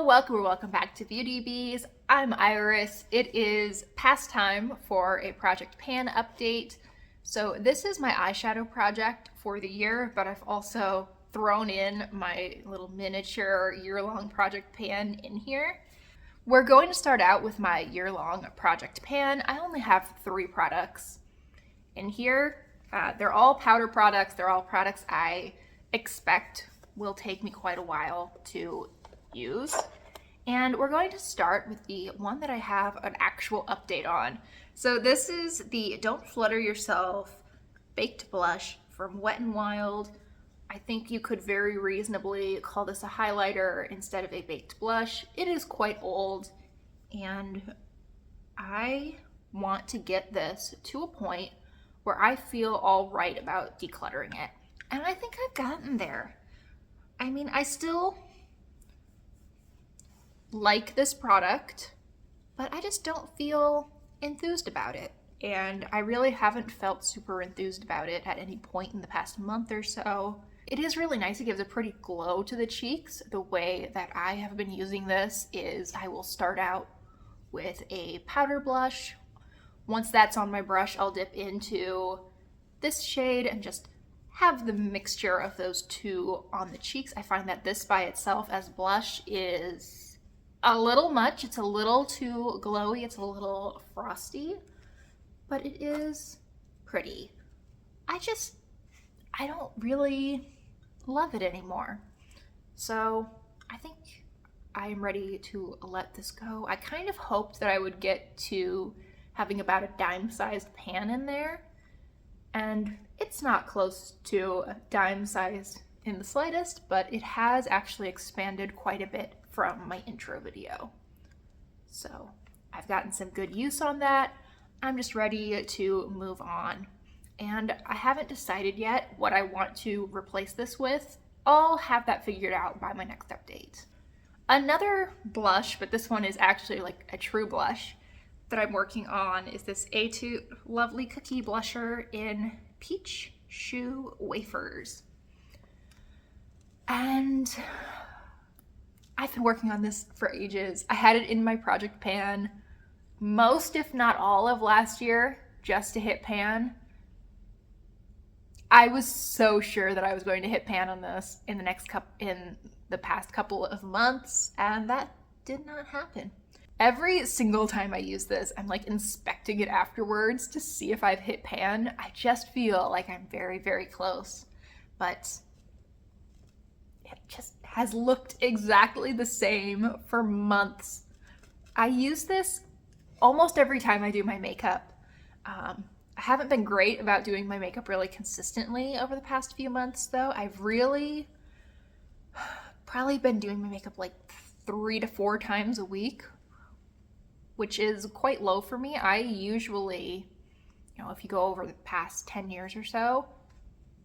welcome or welcome back to Beauty Bees. I'm Iris. It is past time for a Project Pan update. So this is my eyeshadow project for the year, but I've also thrown in my little miniature year-long Project Pan in here. We're going to start out with my year-long Project Pan. I only have 3 products in here. They're all powder products. They're all products I expect will take me quite a while to use. And we're going to start with the one that I have an actual update on. So this is the Don't Flutter Yourself Baked Blush from Wet n Wild. I think you could very reasonably call this a highlighter instead of a baked blush. It is quite old, and I want to get this to a point where I feel all right about decluttering it. And I think I've gotten there. I mean, I still like this product, but I just don't feel enthused about it. And I really haven't felt super enthused about it at any point in the past month or so. It is really nice. It gives a pretty glow to the cheeks. The way that I have been using this is I will start out with a powder blush. Once that's on my brush, I'll dip into this shade and just have the mixture of those two on the cheeks. I find that this by itself as blush is a little much. It's a little too glowy. It's a little frosty, but it is pretty. I don't really love it anymore. So I think I'm ready to let this go. I kind of hoped that I would get to having about a dime-sized pan in there, and it's not close to a dime size in the slightest, but it has actually expanded quite a bit from my intro video. So I've gotten some good use on that. I'm just ready to move on. And I haven't decided yet what I want to replace this with. I'll have that figured out by my next update. Another blush, but this one is actually like a true blush, that I'm working on is this Etude Lovely Cookie Blusher in Peach Shoe Wafers. And I've been working on this for ages. I had it in my project pan most, if not all, of last year just to hit pan. I was so sure that I was going to hit pan on this in the past couple of months, and that did not happen. Every single time I use this, I'm like inspecting it afterwards to see if I've hit pan. I just feel like I'm very, very close, but it just has looked exactly the same for months. I use this almost every time I do my makeup. I haven't been great about doing my makeup really consistently over the past few months, though. I've really probably been doing my makeup like 3 to 4 times a week, which is quite low for me. I usually, if you go over the past 10 years or so,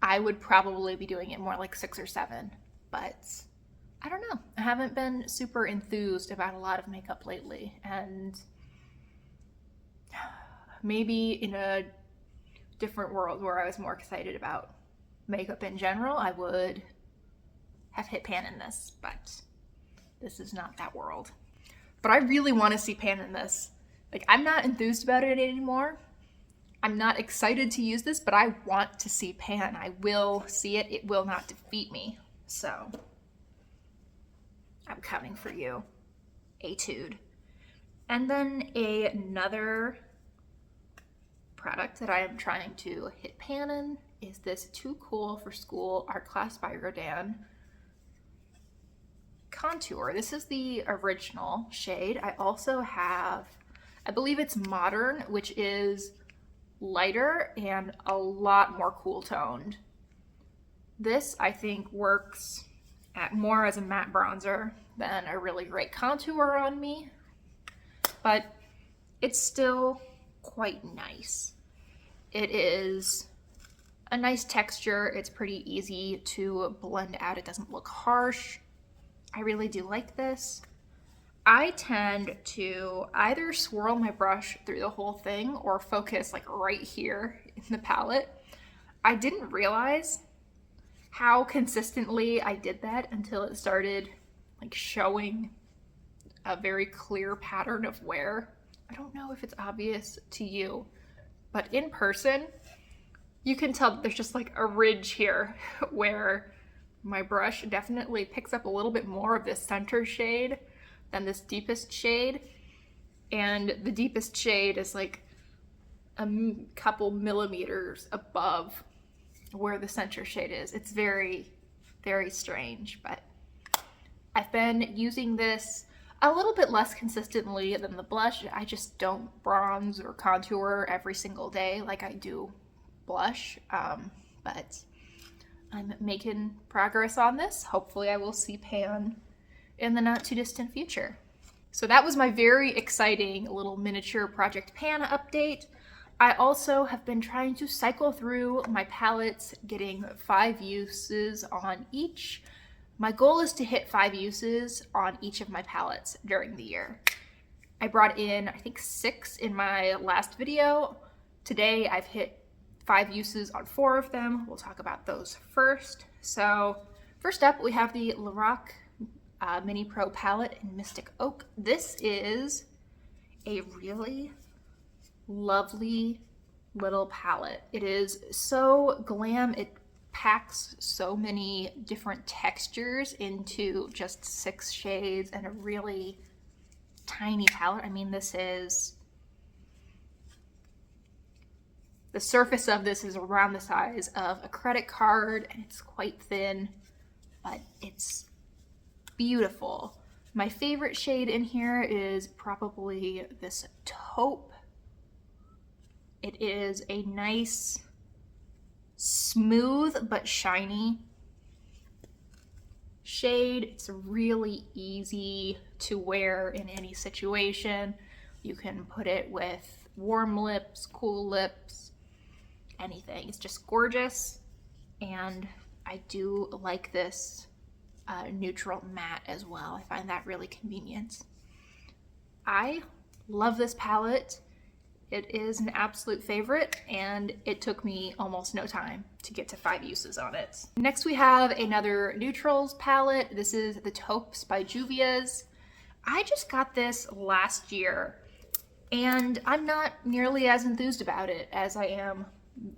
I would probably be doing it more like 6 or 7. But I don't know. I haven't been super enthused about a lot of makeup lately. And maybe in a different world where I was more excited about makeup in general, I would have hit pan in this. But this is not that world. But I really want to see pan in this. Like, I'm not enthused about it anymore. I'm not excited to use this, but I want to see pan. I will see it. It will not defeat me. So I'm coming for you, Etude. And then another product that I am trying to hit pan in is this Too Cool for School Art Class by Rodin contour. This is the original shade. I also have, I believe it's Modern, which is lighter and a lot more cool toned. This, I think, works more as a matte bronzer than a really great contour on me, but it's still quite nice. It is a nice texture. It's pretty easy to blend out. It doesn't look harsh. I really do like this. I tend to either swirl my brush through the whole thing or focus like right here in the palette. I didn't realize how consistently I did that until it started like showing a very clear pattern of wear. I don't know if it's obvious to you, but in person, you can tell that there's just like a ridge here where my brush definitely picks up a little bit more of this center shade than this deepest shade. And the deepest shade is like a couple millimeters above where the center shade is. It's very, very strange, but I've been using this a little bit less consistently than the blush. I just don't bronze or contour every single day like I do blush, but I'm making progress on this. Hopefully I will see pan in the not too distant future. So that was my very exciting little miniature Project Pan update. I also have been trying to cycle through my palettes, getting 5 uses on each. My goal is to hit 5 uses on each of my palettes during the year. I brought in, I think, 6 in my last video. Today I've hit 5 uses on 4 of them. We'll talk about those first. So first up, we have the Lorac Mini Pro palette in Mystic Oak. This is a really lovely little palette. It is so glam. It packs so many different textures into just 6 shades and a really tiny palette. I mean, this is, the surface of this is around the size of a credit card and it's quite thin, but it's beautiful. My favorite shade in here is probably this taupe. It is a nice, smooth but shiny shade. It's really easy to wear in any situation. You can put it with warm lips, cool lips, anything. It's just gorgeous, and I do like this neutral matte as well. I find that really convenient. I love this palette. It is an absolute favorite, and it took me almost no time to get to 5 uses on it. Next we have another neutrals palette. This is the Taupes by Juvia's. I just got this last year, and I'm not nearly as enthused about it as I am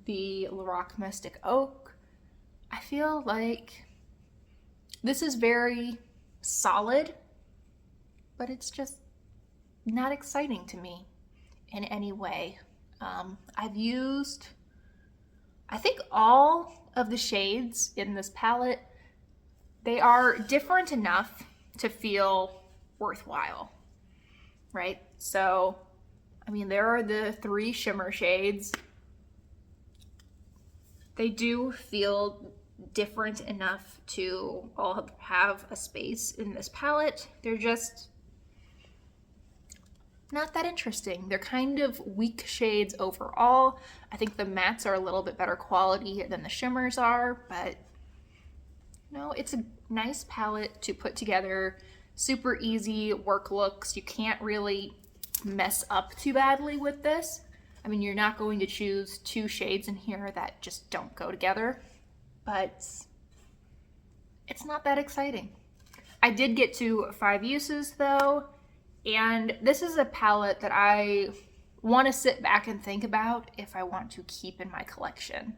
the Lorac Mystic Oak. I feel like this is very solid, but it's just not exciting to me in any way. I've used, I think, all of the shades in this palette. They are different enough to feel worthwhile, right? So, I mean, there are the 3 shimmer shades. They do feel different enough to all have a space in this palette. They're just not that interesting. They're kind of weak shades overall. I think the mattes are a little bit better quality than the shimmers are, but no, it's a nice palette to put together. Super easy work looks. You can't really mess up too badly with this. I mean, you're not going to choose 2 shades in here that just don't go together, but it's not that exciting. I did get to 5 uses though, and this is a palette that I want to sit back and think about if I want to keep in my collection.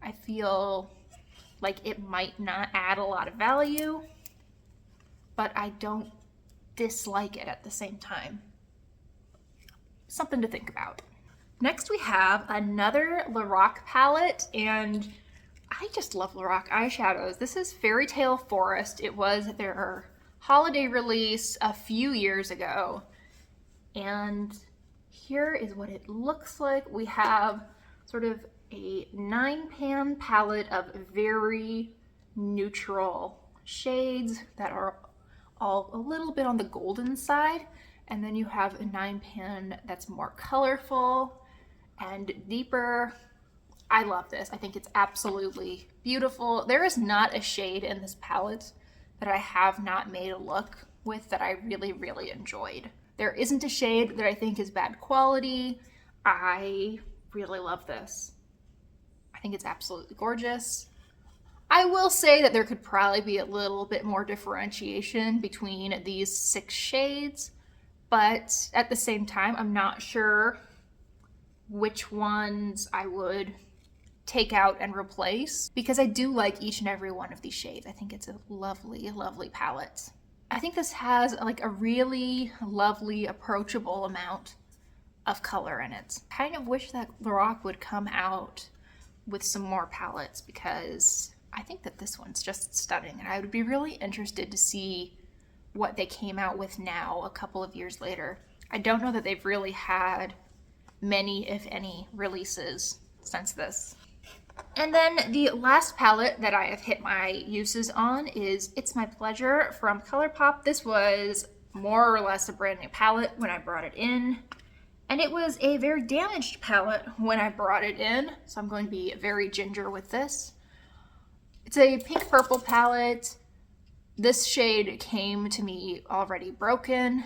I feel like it might not add a lot of value, but I don't dislike it at the same time. Something to think about. Next we have another Lorac palette, and I just love Lorac eyeshadows. This is Fairy Tale Forest. It was their holiday release a few years ago, and here is what it looks like. We have sort of a 9-pan palette of very neutral shades that are all a little bit on the golden side, and then you have a 9-pan that's more colorful and deeper. I love this. I think it's absolutely beautiful. There is not a shade in this palette that I have not made a look with that I really, really enjoyed. There isn't a shade that I think is bad quality. I really love this. I think it's absolutely gorgeous. I will say that there could probably be a little bit more differentiation between these 6 shades, but at the same time, I'm not sure which ones I would take out and replace, because I do like each and every one of these shades. I think it's a lovely, lovely palette. I think this has like a really lovely, approachable amount of color in it. Kind of wish that Lorac would come out with some more palettes, because I think that this one's just stunning, and I would be really interested to see what they came out with now a couple of years later. I don't know that they've really had many, if any, releases since this. And then the last palette that I have hit my uses on is It's My Pleasure from ColourPop. This was more or less a brand new palette when I brought it in, and it was a very damaged palette when I brought it in, so I'm going to be very ginger with this. It's a pink purple palette. This shade came to me already broken,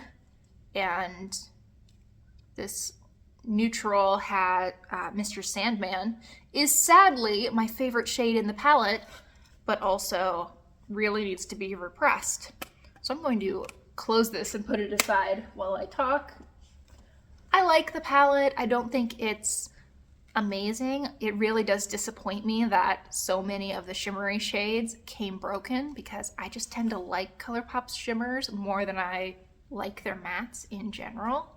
and this neutral hat, Mr. Sandman, is sadly my favorite shade in the palette, but also really needs to be repressed. So I'm going to close this and put it aside while I talk. I like the palette. I don't think it's amazing. It really does disappoint me that so many of the shimmery shades came broken, because I just tend to like ColourPop's shimmers more than I like their mattes in general.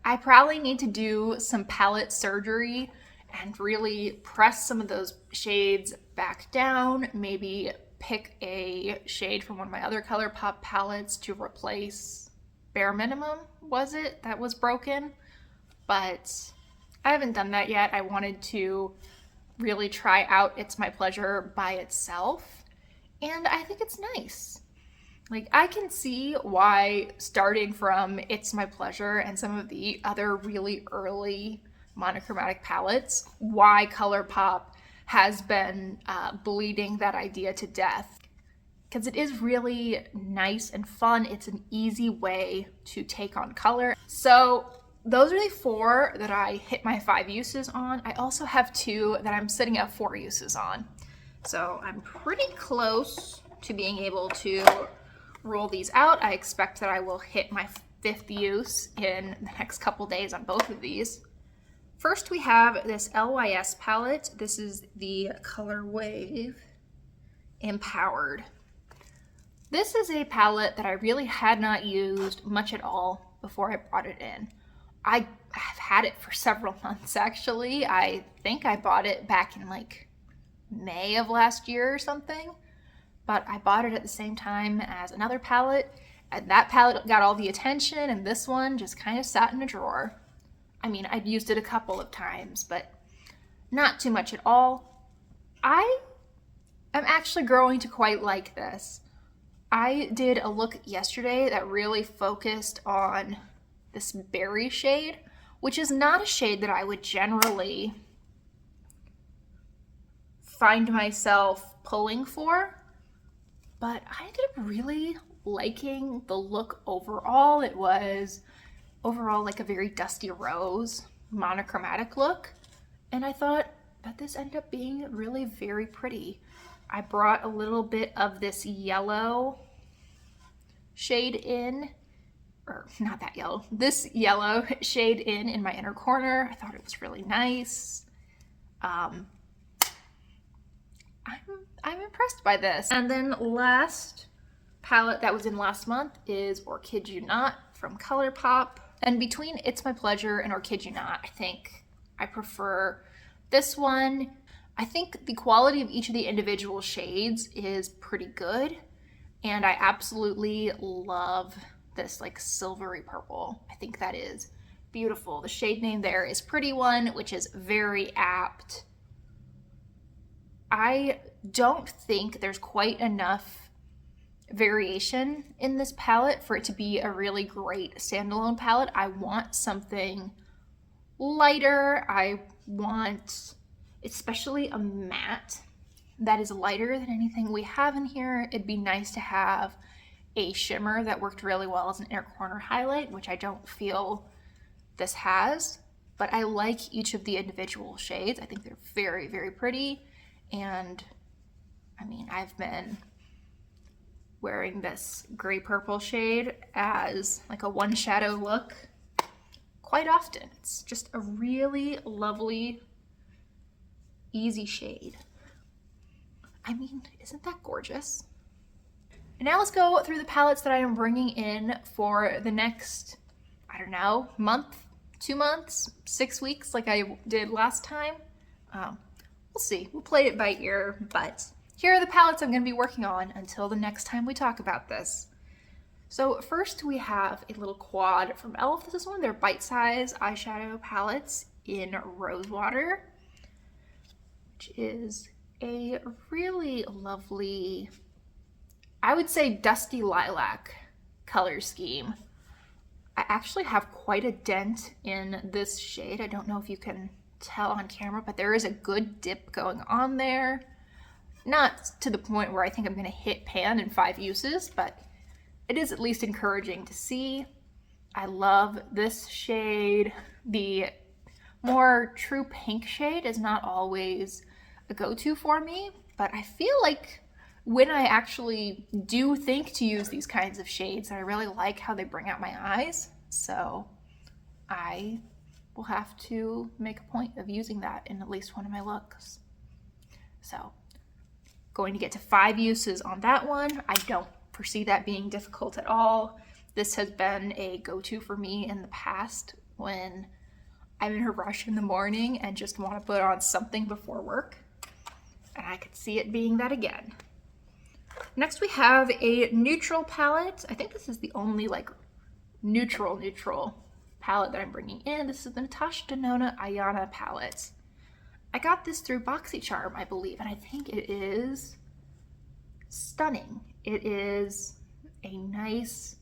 I probably need to do some palette surgery and really press some of those shades back down, maybe pick a shade from one of my other ColourPop palettes to replace Bare Minimum, was it, that was broken? But I haven't done that yet. I wanted to really try out It's My Pleasure by itself, and I think it's nice. Like, I can see why, starting from It's My Pleasure and some of the other really early monochromatic palettes, why ColourPop has been bleeding that idea to death. Because it is really nice and fun. It's an easy way to take on color. So those are the 4 that I hit my 5 uses on. I also have 2 that I'm sitting at 4 uses on. So I'm pretty close to being able to roll these out. I expect that I will hit my 5th use in the next couple days on both of these. First, we have this LYS palette. This is the Color Wave Empowered. This is a palette that I really had not used much at all before I brought it in. I have had it for several months, actually. I think I bought it back in like May of last year or something, but I bought it at the same time as another palette, and that palette got all the attention, and this one just kind of sat in a drawer. I mean, I'd used it a couple of times, but not too much at all. I am actually growing to quite like this. I did a look yesterday that really focused on this berry shade, which is not a shade that I would generally find myself pulling for, but I ended up really liking the look overall. It was overall like a very dusty rose monochromatic look, and I thought that this ended up being really very pretty. I brought a little bit of this yellow shade in, or not that yellow, this yellow shade in my inner corner. I thought it was really nice. I'm impressed by this. And then last palette that was in last month is Or Kid You Not from ColourPop. And between It's My Pleasure and Or Kid You Not, I think I prefer this one. I think the quality of each of the individual shades is pretty good, and I absolutely love this like silvery purple. I think that is beautiful. The shade name there is Pretty One, which is very apt. I don't think there's quite enough variation in this palette for it to be a really great standalone palette. I want something lighter. I want especially a matte that is lighter than anything we have in here. It'd be nice to have a shimmer that worked really well as an inner corner highlight, which I don't feel this has. but I like each of the individual shades. I think they're very, very pretty. And I mean, I've been wearing this gray purple shade as like a one shadow look quite often. It's just a really lovely, easy shade. I mean, isn't that gorgeous? And now let's go through the palettes that I am bringing in for the next, I don't know, month, 2 months, 6 weeks like I did last time. We'll see. We'll play it by ear, but here are the palettes I'm going to be working on until the next time we talk about this. So first we have a little quad from e.l.f. This is one of their bite-size eyeshadow palettes in Rosewater, which is a really lovely, I would say dusty lilac color scheme. I actually have quite a dent in this shade. I don't know if you can tell on camera, but there is a good dip going on there. Not to the point where I think I'm going to hit pan in 5 uses, but it is at least encouraging to see. I love this shade. The more true pink shade is not always a go-to for me, but I feel like when I actually do think to use these kinds of shades, I really like how they bring out my eyes. So I will have to make a point of using that in at least one of my looks. So going to get to 5 uses on that one. I don't foresee that being difficult at all. This has been a go-to for me in the past when I'm in a rush in the morning and just want to put on something before work. And I could see it being that again. Next we have a neutral palette. I think this is the only like neutral palette that I'm bringing in. This is the Natasha Denona Ayana palette. I got this through BoxyCharm, I believe, and I think it is stunning. It is a nice,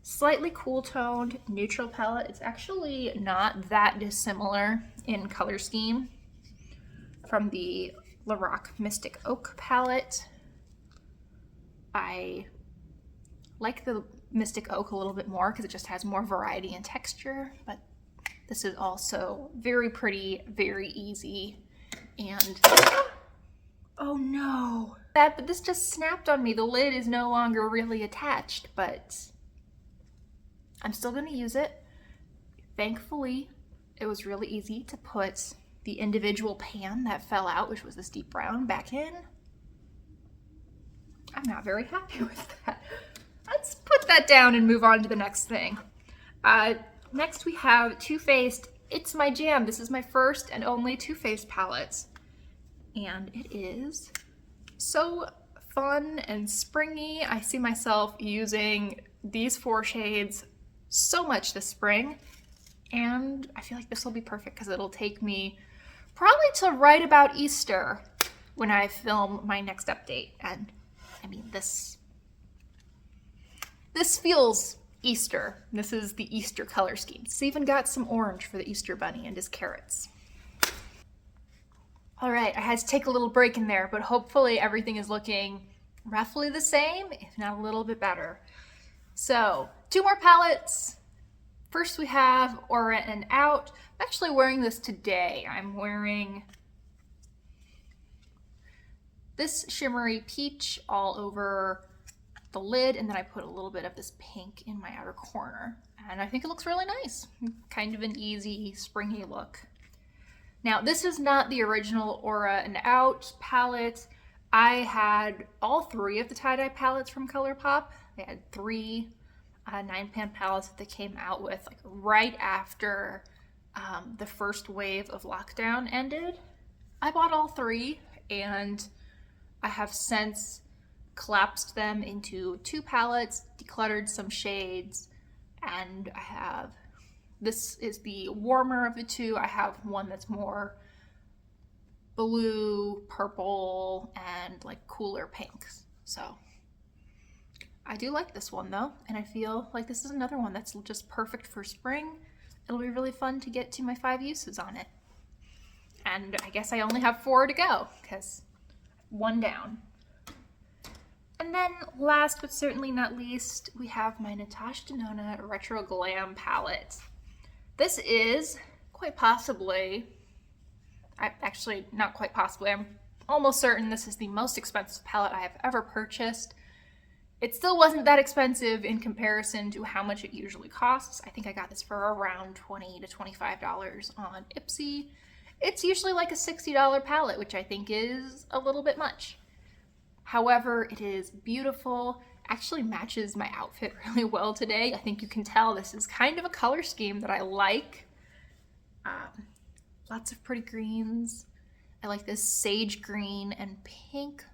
slightly cool toned neutral palette. It's actually not that dissimilar in color scheme from the Lorac Mystic Oak palette. I like the Mystic Oak a little bit more because it just has more variety and texture, but this is also very pretty, very easy, and oh no, but this just snapped on me. The lid is no longer really attached, but I'm still going to use it. Thankfully, it was really easy to put the individual pan that fell out, which was this deep brown, back in. I'm not very happy with that. Let's put that down and move on to the next thing. Next we have Too Faced It's My Jam. This is my first and only Too Faced palette. And it is so fun and springy. I see myself using these 4 shades so much this spring. And I feel like this will be perfect because it'll take me probably to right about Easter when I film my next update. And I mean, this feels Easter. This is the Easter color scheme. It's even got some orange for the Easter bunny and his carrots. All right, I had to take a little break in there, but hopefully everything is looking roughly the same, if not a little bit better. So 2 more palettes. First we have Aura and Out. I'm actually wearing this today. I'm wearing this shimmery peach all over the lid, and then I put a little bit of this pink in my outer corner. And I think it looks really nice. Kind of an easy, springy look. Now, this is not the original Aura and Out palette. I had all 3 of the tie-dye palettes from ColourPop. They had 3 9-pan palettes that they came out with like right after the first wave of lockdown ended. I bought all 3, and I have since collapsed them into 2 palettes, decluttered some shades, and I have, this is the warmer of the 2. I have one that's more blue, purple, and like cooler pinks. So I do like this one though, and I feel like this is another one that's just perfect for spring. It'll be really fun to get to my 5 uses on it. And I guess I only have 4 to go, because 1 down. And then last but certainly not least, we have my Natasha Denona Retro Glam palette. This is quite possibly, not quite possibly, I'm almost certain this is the most expensive palette I have ever purchased. It still wasn't that expensive in comparison to how much it usually costs. I think I got this for around $20 to $25 on Ipsy. It's usually like a $60 palette, which I think is a little bit much. However, it is beautiful, actually matches my outfit really well today. I think you can tell this is kind of a color scheme that I like. Lots of pretty greens. I like this sage green and pink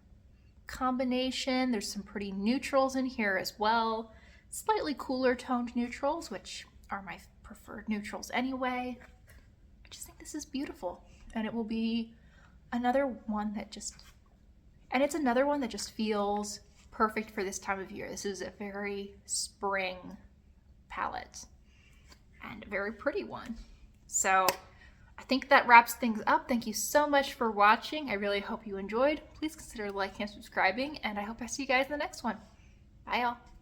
combination. There's some pretty neutrals in here as well. Slightly cooler toned neutrals, which are my preferred neutrals anyway. I just think this is beautiful, and it will be another one that just feels perfect for this time of year. This is a very spring palette and a very pretty one. So I think that wraps things up. Thank you so much for watching. I really hope you enjoyed. Please consider liking and subscribing, and I hope I see you guys in the next one. Bye, y'all.